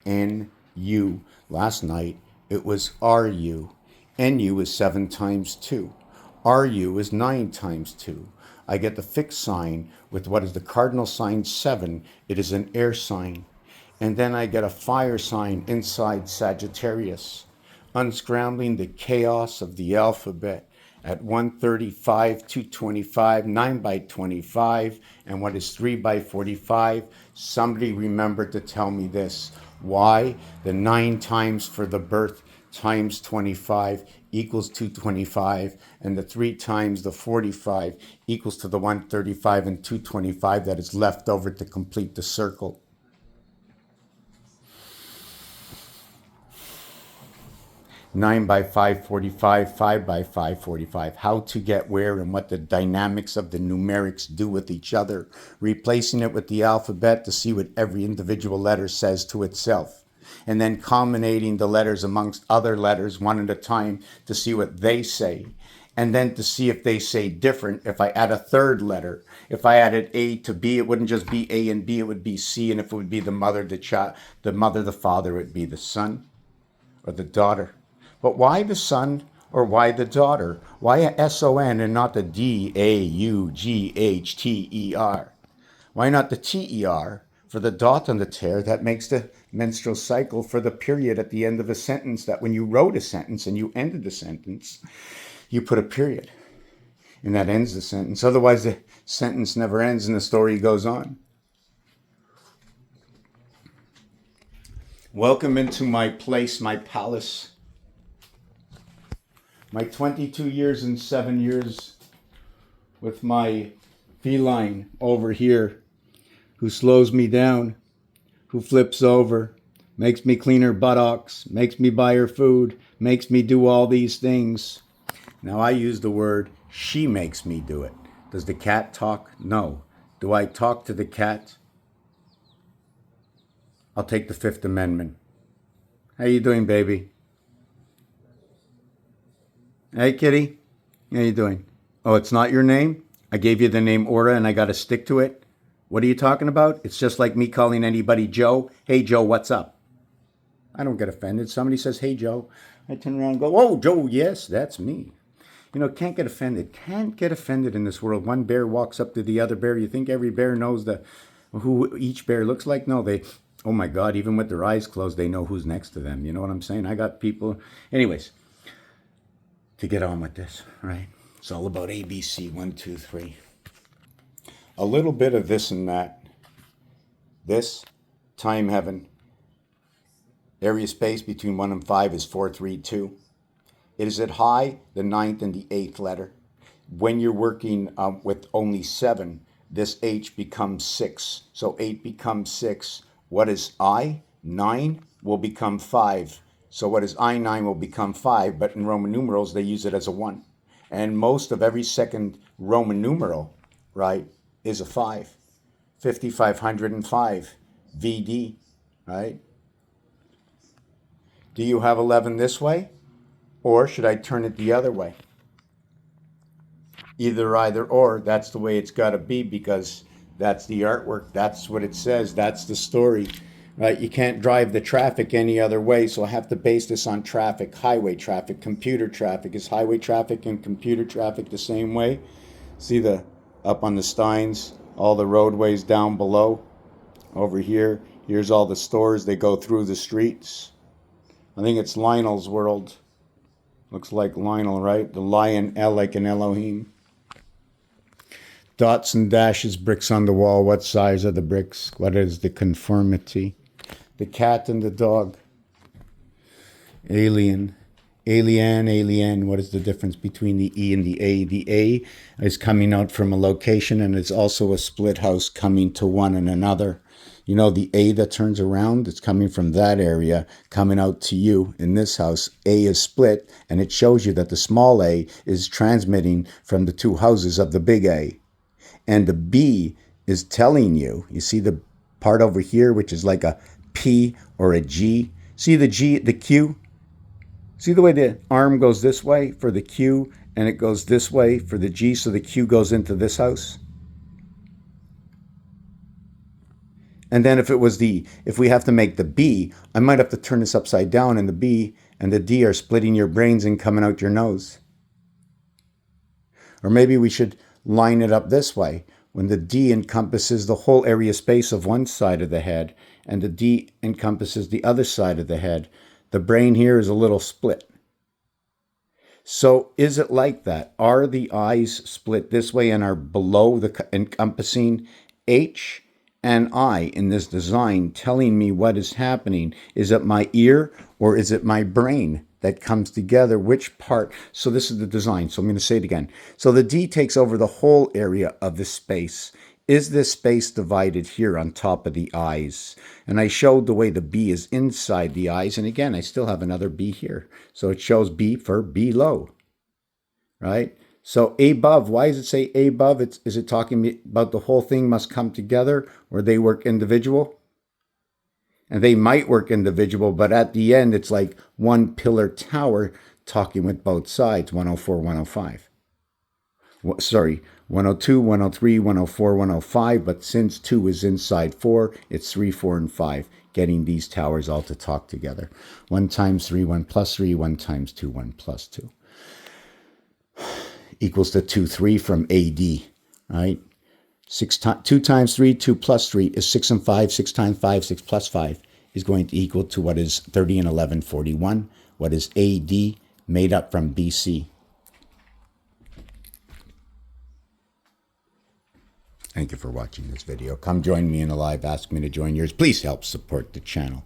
N-U. Last night, it was R-U. N-U is 7 times 2. R-U is 9 times 2. I get the fixed sign with what is the cardinal sign 7. It is an air sign. And then I get a fire sign inside Sagittarius, unscrambling the chaos of the alphabet at 135, 225, 9 by 25, and what is 3 by 45. Somebody remembered to tell me this. Why? The 9 times for the birth times 25 equals 225, and the 3 times the 45 equals to the 135 and 225 that is left over to complete the circle. 9 by 545, 5 by 545, how to get where and what the dynamics of the numerics do with each other, replacing it with the alphabet to see what every individual letter says to itself, and then culminating the letters amongst other letters one at a time to see what they say, and then to see if they say different. If I add a third letter, if I added A to B, it wouldn't just be A and B, it would be C, and if it would be the mother, the father, it would be the son or the daughter. But why the son or why the daughter? Why a S-O-N and not the D-A-U-G-H-T-E-R? Why not the T-E-R for the dot on the tear that makes the menstrual cycle for the period at the end of a sentence, that when you wrote a sentence and you ended the sentence, you put a period and that ends the sentence. Otherwise, the sentence never ends and the story goes on. Welcome into my place, my palace. My 22 years and 7 years with my feline over here, who slows me down, who flips over, makes me clean her buttocks, makes me buy her food, makes me do all these things. Now I use the word, she makes me do it. Does the cat talk? No. Do I talk to the cat? I'll take the Fifth Amendment. How you doing, baby? Hey, kitty. How you doing? Oh, it's not your name? I gave you the name Aura and I got to stick to it? What are you talking about? It's just like me calling anybody Joe. Hey, Joe, what's up? I don't get offended. Somebody says, hey, Joe. I turn around and go, oh, Joe, yes, that's me. You know, can't get offended. Can't get offended in this world. One bear walks up to the other bear. You think every bear knows who each bear looks like? No, oh my God, even with their eyes closed, they know who's next to them. You know what I'm saying? I got people. Anyways, to get on with this, right? It's all about ABC, 1, 2, 3. A little bit of this and that. This, time, heaven. Area space between 1 and 5 is 4, 3, 2. It is at high, the 9th and the 8th letter. When you're working with only 7, this H becomes 6. So 8 becomes 6. What is I? 9 will become 5. So what is I9 will become 5, but in Roman numerals, they use it as a 1. And most of every second Roman numeral, right, is a 5. 5505, VD, right? Do you have 11 this way? Or should I turn it the other way? Either or, that's the way it's got to be, because that's the artwork. That's what it says. That's the story. Right? You can't drive the traffic any other way, so I have to base this on traffic, highway traffic, computer traffic. Is highway traffic and computer traffic the same way? See the up on the Steins, all the roadways down below? Over here, here's all the stores. They go through the streets. I think it's Lionel's world. Looks like Lionel, right? The lion, L like an Elohim. Dots and dashes, bricks on the wall. What size are the bricks? What is the conformity? The cat and the dog. Alien. Alien. What is the difference between the E and the A? The A is coming out from a location, and it's also a split house coming to one and another. You know, the A that turns around, it's coming from that area, coming out to you. In this house, A is split, and it shows you that the small A is transmitting from the two houses of the big A. And the B is telling you, you see the part over here, which is like a P or a G. See the G, the Q? See the way the arm goes this way for the Q, and it goes this way for the G, so the Q goes into this house? And then if we have to make the B, I might have to turn this upside down, and the B and the D are splitting your brains and coming out your nose. Or maybe we should line it up this way, when the D encompasses the whole area space of one side of the head and the D encompasses the other side of the head. The brain here is a little split. So is it like that? Are the eyes split this way and are below the encompassing H and I in this design telling me what is happening? Is it my ear or is it my brain that comes together? Which part? So this is the design. So I'm going to say it again. So the D takes over the whole area of the space. Is this space divided here on top of the eyes? And I showed the way the B is inside the eyes. And again, I still have another B here. So it shows B for below, right? So above, why does it say above? Is it talking about the whole thing must come together, or they work individual? And they might work individual, but at the end, it's like one pillar tower talking with both sides, 104, 105. Sorry, 102, 103, 104, 105, but since 2 is inside 4, it's 3, 4, and 5, getting these towers all to talk together. 1 times 3, 1 plus 3, 1 times 2, 1 plus 2. Equals to 2, 3 from AD, right? 2 times 3, 2 plus 3 is 6 and 5. 6 times 5, 6 plus 5 is going to equal to what is 30 and 11, 41. What is AD made up from BC? Thank you for watching this video. Come join me in a live Ask Me to Join Yours. Please help support the channel.